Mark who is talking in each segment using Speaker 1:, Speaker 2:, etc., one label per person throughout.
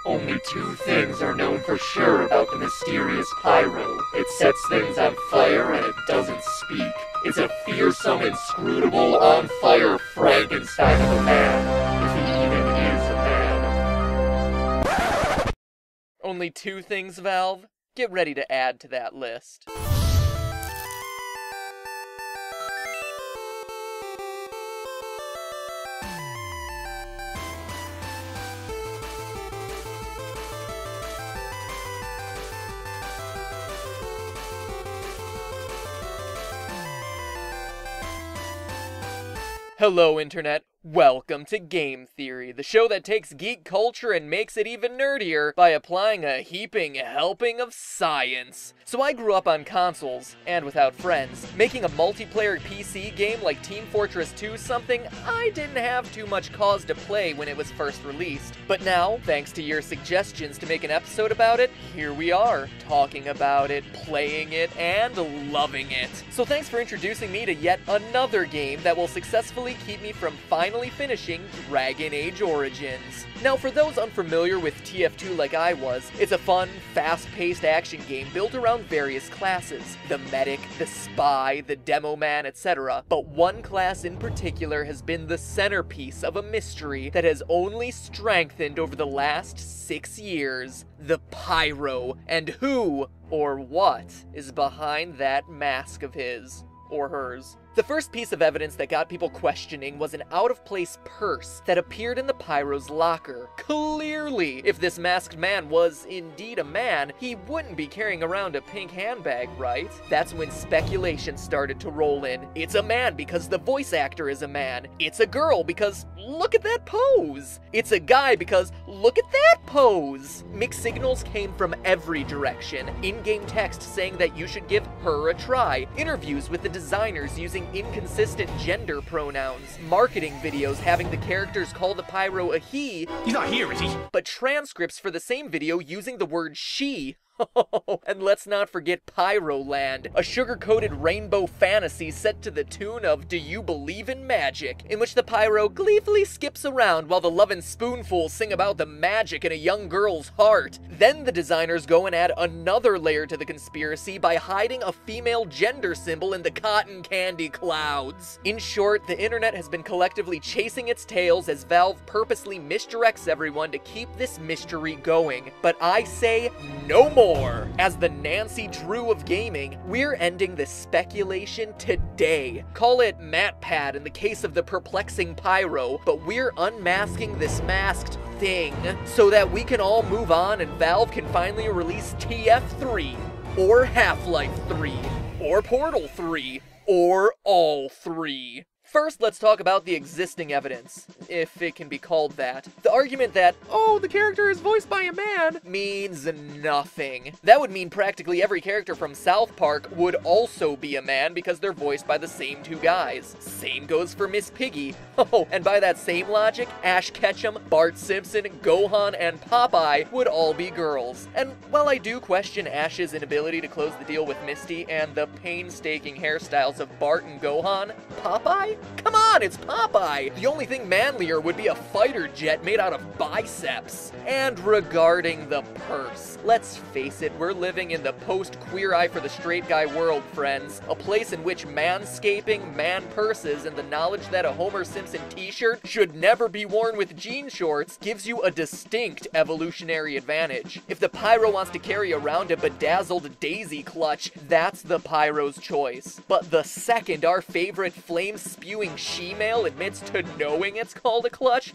Speaker 1: Only two things are known for sure about the mysterious Pyro. It sets things on fire and it doesn't speak. It's a fearsome, inscrutable, on-fire Frankenstein of a man, if he even is a man.
Speaker 2: Only two things, Valve? Get ready to add to that list. Hello, Internet. Welcome to Game Theory, the show that takes geek culture and makes it even nerdier by applying a heaping helping of science. So I grew up on consoles, and without friends. Making a multiplayer PC game like Team Fortress 2 something I didn't have too much cause to play when it was first released. But now, thanks to your suggestions to make an episode about it, here we are, talking about it, playing it, and loving it. So thanks for introducing me to yet another game that will successfully keep me from finally finishing Dragon Age Origins. Now, for those unfamiliar with TF2 like I was, it's a fun, fast-paced action game built around various classes. The medic, the spy, the demo man, etc. But one class in particular has been the centerpiece of a mystery that has only strengthened over the last 6 years. The Pyro. And who, or what, is behind that mask of his. Or hers. The first piece of evidence that got people questioning was an out-of-place purse that appeared in the Pyro's locker. Clearly, if this masked man was indeed a man, he wouldn't be carrying around a pink handbag, right? That's when speculation started to roll in. It's a man because the voice actor is a man. It's a girl because look at that pose. It's a guy because look at that pose. Mixed signals came from every direction. In-game text saying that you should give her a try. Interviews with the designers using inconsistent gender pronouns, marketing videos having the characters call the Pyro a he.
Speaker 3: He's not here, is he?
Speaker 2: But transcripts for the same video using the word she. And let's not forget Pyroland, a sugar-coated rainbow fantasy set to the tune of Do You Believe in Magic, in which the Pyro gleefully skips around while the Lovin' Spoonfuls sing about the magic in a young girl's heart. Then the designers go and add another layer to the conspiracy by hiding a female gender symbol in the cotton candy clouds. In short, the internet has been collectively chasing its tails as Valve purposely misdirects everyone to keep this mystery going. But I say no more. As the Nancy Drew of gaming, we're ending this speculation today. Call it MatPat in the case of the perplexing Pyro, but we're unmasking this masked thing so that we can all move on and Valve can finally release TF3, or Half-Life 3, or Portal 3, or all three. First, let's talk about the existing evidence, if it can be called that. The argument that, oh, the character is voiced by a man, means nothing. That would mean practically every character from South Park would also be a man because they're voiced by the same two guys. Same goes for Miss Piggy. Oh, and by that same logic, Ash Ketchum, Bart Simpson, Gohan, and Popeye would all be girls. And while I do question Ash's inability to close the deal with Misty and the painstaking hairstyles of Bart and Gohan, Popeye? Come on, it's Popeye! The only thing manlier would be a fighter jet made out of biceps. And regarding the purse, let's face it, we're living in the post-Queer Eye for the Straight Guy world, friends. A place in which manscaping, man purses, and the knowledge that a Homer Simpson t-shirt should never be worn with jean shorts gives you a distinct evolutionary advantage. If the Pyro wants to carry around a bedazzled daisy clutch, that's the Pyro's choice. But the second our favorite flame-spewing she-male admits to knowing it's called a clutch,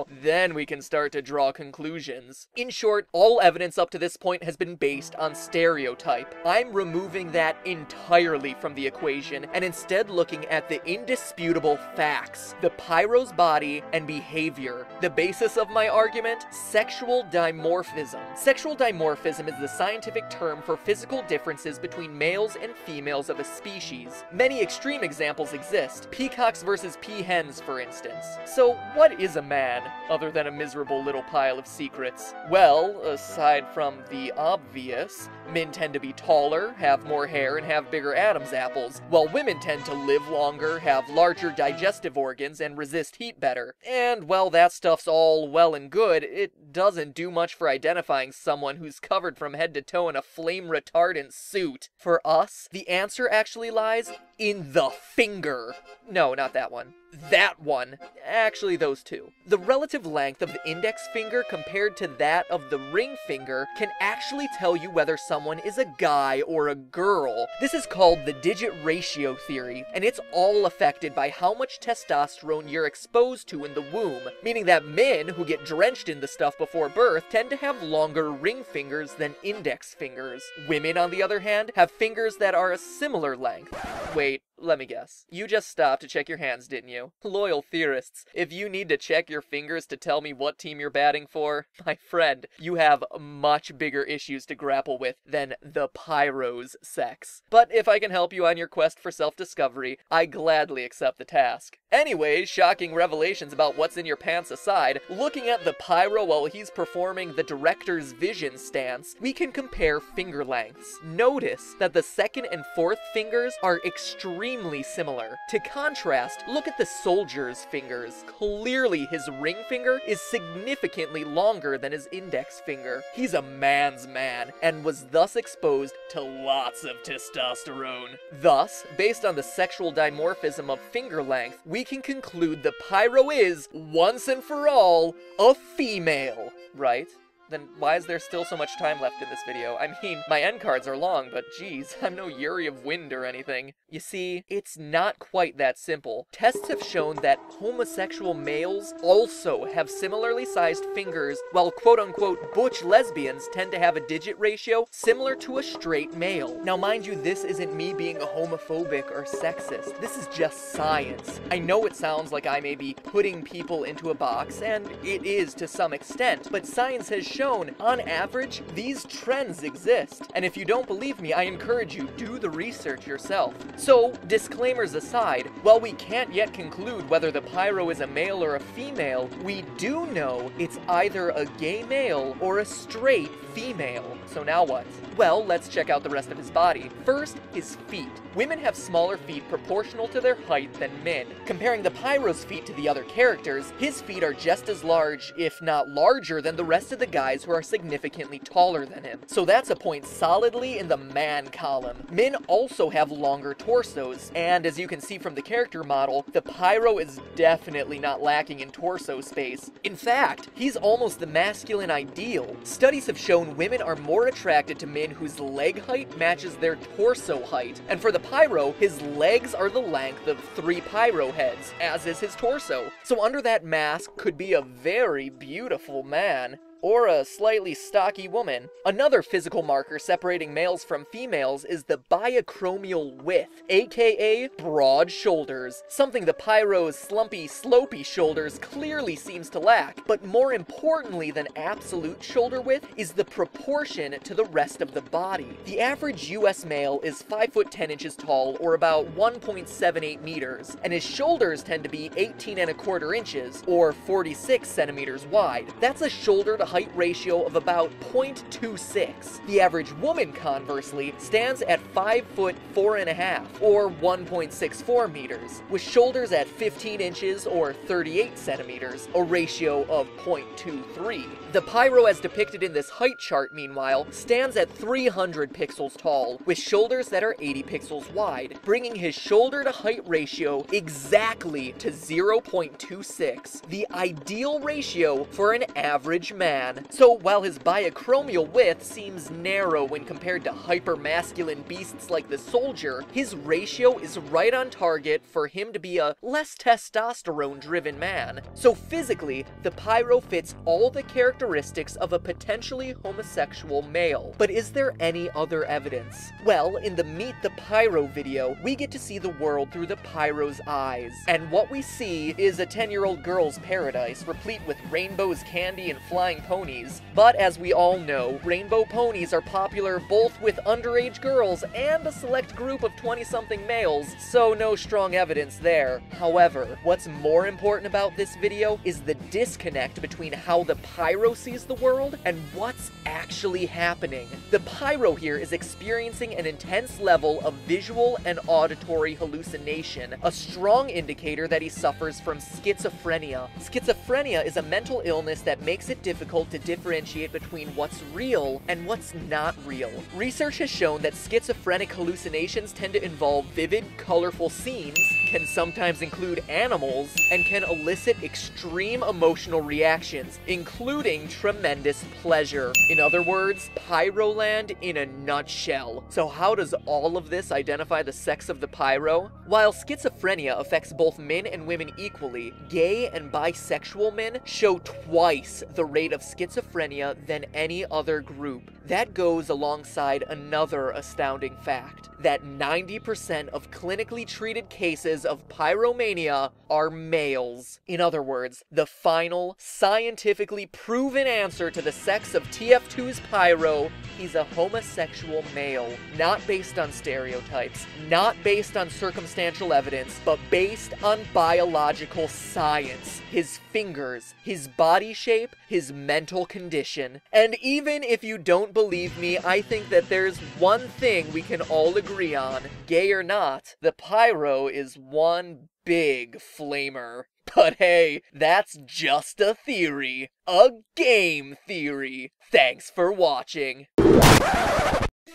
Speaker 2: then we can start to draw conclusions. In short, all evidence up to this point has been based on stereotype. I'm removing that entirely from the equation and instead looking at the indisputable facts, the Pyro's body and behavior. The basis of my argument? Sexual dimorphism. Sexual dimorphism is the scientific term for physical differences between males and females of a species. Many extreme examples exist. Peacocks versus peahens, for instance. So what is a man, other than a miserable little pile of secrets? Well, aside from the obvious, Men tend to be taller, have more hair, and have bigger Adam's apples, while women tend to live longer, have larger digestive organs, and resist heat better. And while that stuff's all well and good, it doesn't do much for identifying someone who's covered from head to toe in a flame-retardant suit. For us, the answer actually lies in the finger. No, not that one. That one. Actually, those two. The relative length of the index finger compared to that of the ring finger can actually tell you whether someone is a guy or a girl. This is called the digit ratio theory, and it's all affected by how much testosterone you're exposed to in the womb, meaning that men who get drenched in the stuff before birth tend to have longer ring fingers than index fingers. Women, on the other hand, have fingers that are a similar length. Wait, let me guess. You just stopped to check your hands, didn't you? Loyal theorists, if you need to check your fingers to tell me what team you're batting for, my friend, you have much bigger issues to grapple with than the Pyro's sex. But if I can help you on your quest for self-discovery, I gladly accept the task. Anyway, shocking revelations about what's in your pants aside, looking at the Pyro while he's performing the director's vision stance, we can compare finger lengths. Notice that the second and fourth fingers are extremely similar. To contrast, look at the soldier's fingers. Clearly his ring finger is significantly longer than his index finger. He's a man's man, and was thus exposed to lots of testosterone. Thus, based on the sexual dimorphism of finger length, we can conclude the Pyro is, once and for all, a female, right? Then why is there still so much time left in this video? I mean, my end cards are long, but geez, I'm no Yuri of Wind or anything. You see, it's not quite that simple. Tests have shown that homosexual males also have similarly sized fingers, while quote-unquote butch lesbians tend to have a digit ratio similar to a straight male. Now mind you, this isn't me being homophobic or sexist. This is just science. I know it sounds like I may be putting people into a box, and it is to some extent, but science has shown, on average, these trends exist. And if you don't believe me, I encourage you, do the research yourself. So, disclaimers aside, while we can't yet conclude whether the Pyro is a male or a female, we do know it's either a gay male or a straight female. So now what? Well, let's check out the rest of his body. First, his feet. Women have smaller feet proportional to their height than men. Comparing the Pyro's feet to the other characters, his feet are just as large, if not larger, than the rest of the guys who are significantly taller than him. So that's a point solidly in the man column. Men also have longer torsos, and as you can see from the character model, the Pyro is definitely not lacking in torso space. In fact, he's almost the masculine ideal. Studies have shown women are more attracted to men whose leg height matches their torso height, and for the Pyro, his legs are the length of 3 Pyro heads, as is his torso. So under that mask could be a very beautiful man. Or a slightly stocky woman. Another physical marker separating males from females is the biacromial width, aka broad shoulders, something the Pyro's slumpy, slopey shoulders clearly seems to lack. But more importantly than absolute shoulder width is the proportion to the rest of the body. The average US male is 5 foot 10 inches tall, or about 1.78 meters, and his shoulders tend to be 18¼ inches, or 46 centimeters wide. That's a shoulder to height ratio of about 0.26. The average woman, conversely, stands at 5 foot 4.5, or 1.64 meters, with shoulders at 15 inches or 38 centimeters, a ratio of 0.23. The Pyro, as depicted in this height chart, meanwhile, stands at 300 pixels tall, with shoulders that are 80 pixels wide, bringing his shoulder to height ratio exactly to 0.26, the ideal ratio for an average man. So while his biacromial width seems narrow when compared to hyper-masculine beasts like the soldier, his ratio is right on target for him to be a less testosterone-driven man. So physically, the Pyro fits all the characteristics of a potentially homosexual male. But is there any other evidence? Well, in the Meet the Pyro video, we get to see the world through the Pyro's eyes. And what we see is a 10-year-old girl's paradise, replete with rainbows, candy, and flying ponies. But as we all know, rainbow ponies are popular both with underage girls and a select group of 20-something males, so no strong evidence there. However, what's more important about this video is the disconnect between how the Pyro sees the world and what's actually happening. The Pyro here is experiencing an intense level of visual and auditory hallucination, a strong indicator that he suffers from schizophrenia. Schizophrenia is a mental illness that makes it difficult to differentiate between what's real and what's not real. Research has shown that schizophrenic hallucinations tend to involve vivid, colorful scenes, can sometimes include animals, and can elicit extreme emotional reactions, including tremendous pleasure. In other words, Pyroland in a nutshell. So how does all of this identify the sex of the Pyro? While schizophrenia affects both men and women equally, gay and bisexual men show twice the rate of schizophrenia than any other group. That goes alongside another astounding fact, that 90% of clinically treated cases of pyromania are males. In other words, the final, scientifically proven answer to the sex of TF2's Pyro, he's a homosexual male. Not based on stereotypes, not based on circumstantial evidence, but based on biological science. His fingers, his body shape, his mental condition. And even if you don't believe me, I think that there's one thing we can all agree on. Gay or not, the Pyro is one big flamer. But hey, that's just a theory. A game theory. Thanks for watching.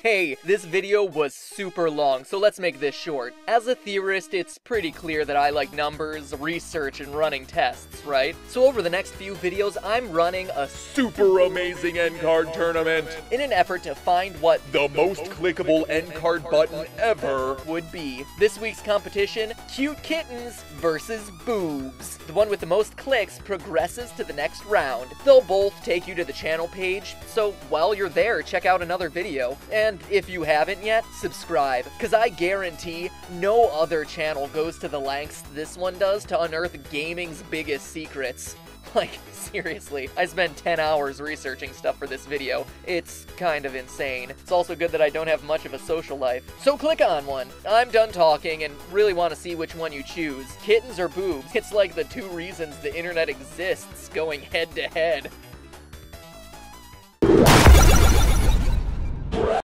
Speaker 2: Hey, this video was super long, so let's make this short. As a theorist, it's pretty clear that I like numbers, research, and running tests, right? So over the next few videos, I'm running a super amazing end card tournament in an effort to find what the most clickable end card button ever would be. This week's competition, cute kittens versus boobs. The one with the most clicks progresses to the next round. They'll both take you to the channel page, so while you're there, check out another video. And if you haven't yet, subscribe, because I guarantee no other channel goes to the lengths this one does to unearth gaming's biggest secrets. Like, seriously, I spent 10 hours researching stuff for this video. It's kind of insane. It's also good that I don't have much of a social life. So click on one. I'm done talking and really want to see which one you choose. Kittens or boobs? It's like the two reasons the internet exists going head to head.